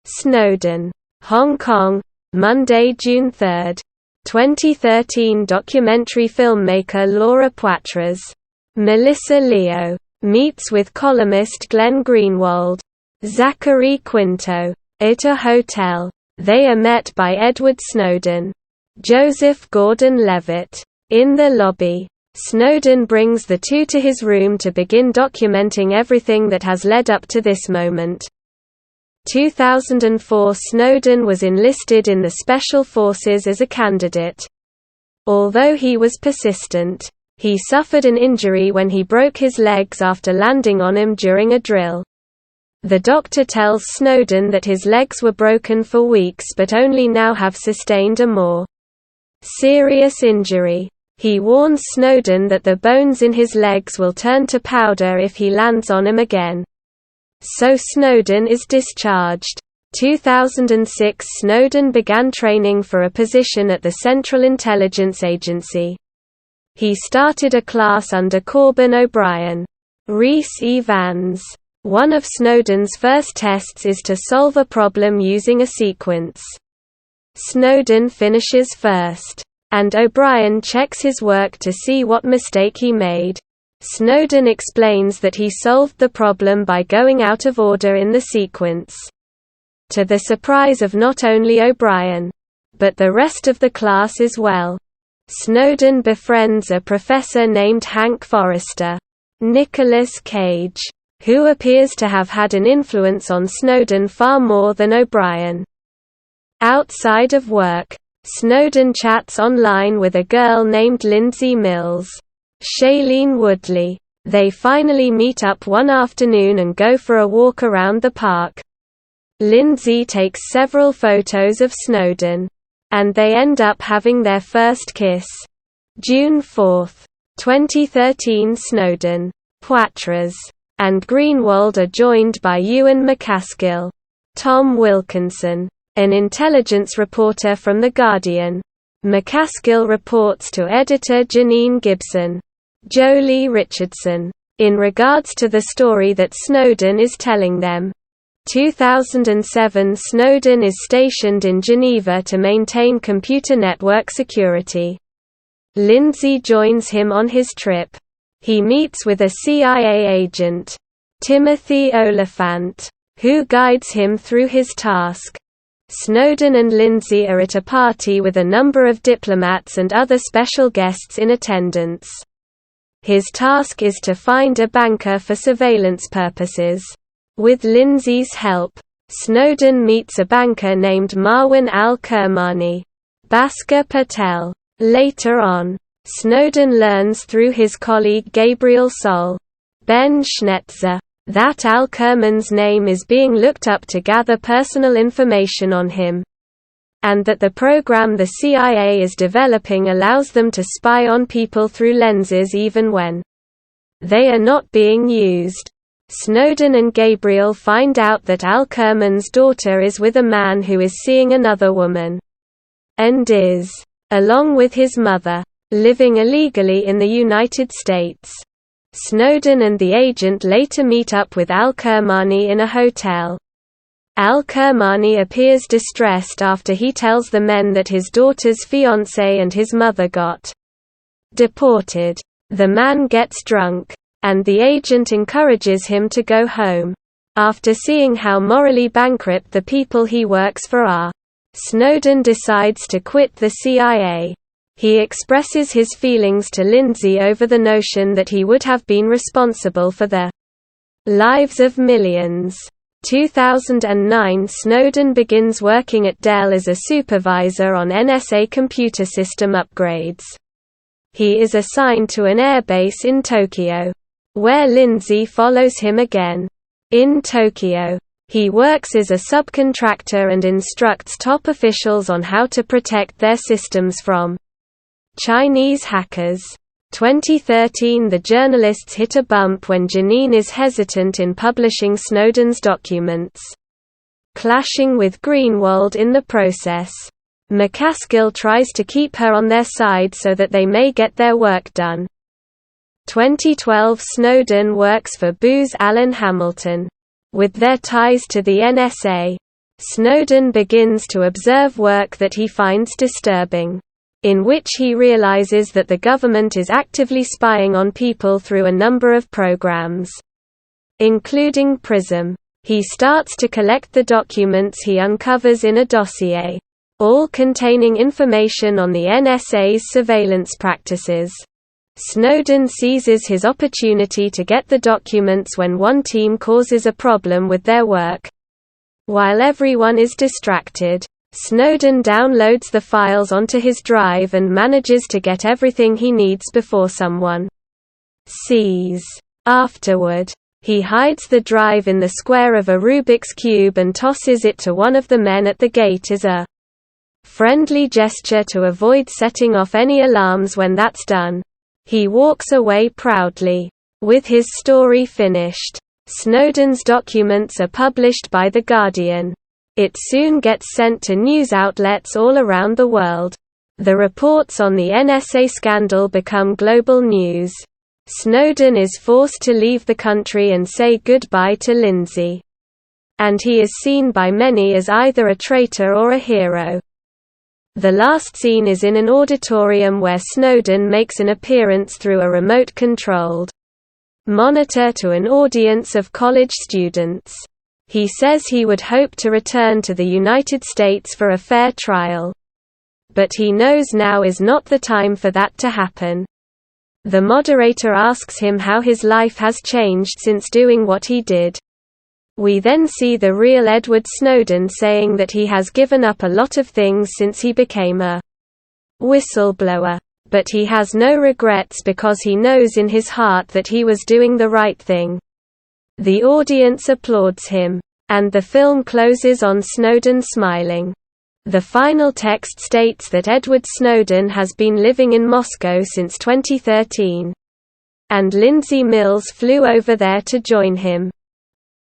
Snowden. Hong Kong, Monday, June 3, 2013. Documentary filmmaker Laura Poitras, Melissa Leo, meets with columnist Glenn Greenwald. Zachary Quinto. At a hotel. They are met by Edward Snowden. Joseph Gordon-Levitt. In the lobby. Snowden brings the two to his room to begin documenting everything that has led up to this moment. 2004. Snowden was enlisted in the Special Forces as a candidate. Although he was persistent, he suffered an injury when he broke his legs after landing on him during a drill. The doctor tells Snowden that his legs were broken for weeks but only now have sustained a more serious injury. He warns Snowden that the bones in his legs will turn to powder if he lands on him again. So Snowden is discharged. 2006. Snowden began training for a position at the Central Intelligence Agency. He started a class under Corbin O'Brien. Rhys Ifans. One of Snowden's first tests is to solve a problem using a sequence. Snowden finishes first, and O'Brien checks his work to see what mistake he made. Snowden explains that he solved the problem by going out of order in the sequence. To the surprise of not only O'Brien, but the rest of the class as well. Snowden befriends a professor named Hank Forrester, Nicolas Cage, who appears to have had an influence on Snowden far more than O'Brien. Outside of work, Snowden chats online with a girl named Lindsay Mills, Shailene Woodley. They finally meet up one afternoon and go for a walk around the park. Lindsay takes several photos of Snowden, and they end up having their first kiss. June 4, 2013. Snowden, Poitras, and Greenwald are joined by Ewan McCaskill, Tom Wilkinson, an intelligence reporter from The Guardian. McCaskill reports to editor Janine Gibson, Jolie Richardson, in regards to the story that Snowden is telling them. 2007. Snowden is stationed in Geneva to maintain computer network security. Lindsay joins him on his trip. He meets with a CIA agent, Timothy Olyphant, who guides him through his task. Snowden and Lindsay are at a party with a number of diplomats and other special guests in attendance. His task is to find a banker for surveillance purposes. With Lindsay's help, Snowden meets a banker named Marwan al-Kermani, Bhaskar Patel. Later on, Snowden learns through his colleague Gabriel Sol, Ben Schnetzer, that al-Kerman's name is being looked up to gather personal information on him, and that the program the CIA is developing allows them to spy on people through lenses even when they are not being used. Snowden and Gabriel find out that al-Kerman's daughter is with a man who is seeing another woman, and is, along with his mother, living illegally in the United States. Snowden and the agent later meet up with al-Kermani in a hotel. Al-Kermani appears distressed after he tells the men that his daughter's fiancé and his mother got deported. The man gets drunk, and the agent encourages him to go home. After seeing how morally bankrupt the people he works for are, Snowden decides to quit the CIA. He expresses his feelings to Lindsay over the notion that he would have been responsible for the lives of millions. 2009. Snowden begins working at Dell as a supervisor on NSA computer system upgrades. He is assigned to an airbase in Tokyo, where Lindsay follows him again. In Tokyo, he works as a subcontractor and instructs top officials on how to protect their systems from Chinese hackers. 2013. The journalists hit a bump when Janine is hesitant in publishing Snowden's documents, clashing with Greenwald in the process. McCaskill tries to keep her on their side so that they may get their work done. 2012. Snowden works for Booz Allen Hamilton. With their ties to the NSA, Snowden begins to observe work that he finds disturbing, in which he realizes that the government is actively spying on people through a number of programs, including PRISM. He starts to collect the documents he uncovers in a dossier, all containing information on the NSA's surveillance practices. Snowden seizes his opportunity to get the documents when one team causes a problem with their work. While everyone is distracted, Snowden downloads the files onto his drive and manages to get everything he needs before someone sees. Afterward, he hides the drive in the square of a Rubik's Cube and tosses it to one of the men at the gate as a friendly gesture to avoid setting off any alarms when that's done. He walks away proudly. With his story finished, Snowden's documents are published by The Guardian. It soon gets sent to news outlets all around the world. The reports on the NSA scandal become global news. Snowden is forced to leave the country and say goodbye to Lindsay. And he is seen by many as either a traitor or a hero. The last scene is in an auditorium where Snowden makes an appearance through a remote-controlled monitor to an audience of college students. He says he would hope to return to the United States for a fair trial. But he knows now is not the time for that to happen. The moderator asks him how his life has changed since doing what he did. We then see the real Edward Snowden saying that he has given up a lot of things since he became a whistleblower. But he has no regrets because he knows in his heart that he was doing the right thing. The audience applauds him. And the film closes on Snowden smiling. The final text states that Edward Snowden has been living in Moscow since 2013. And Lindsay Mills flew over there to join him.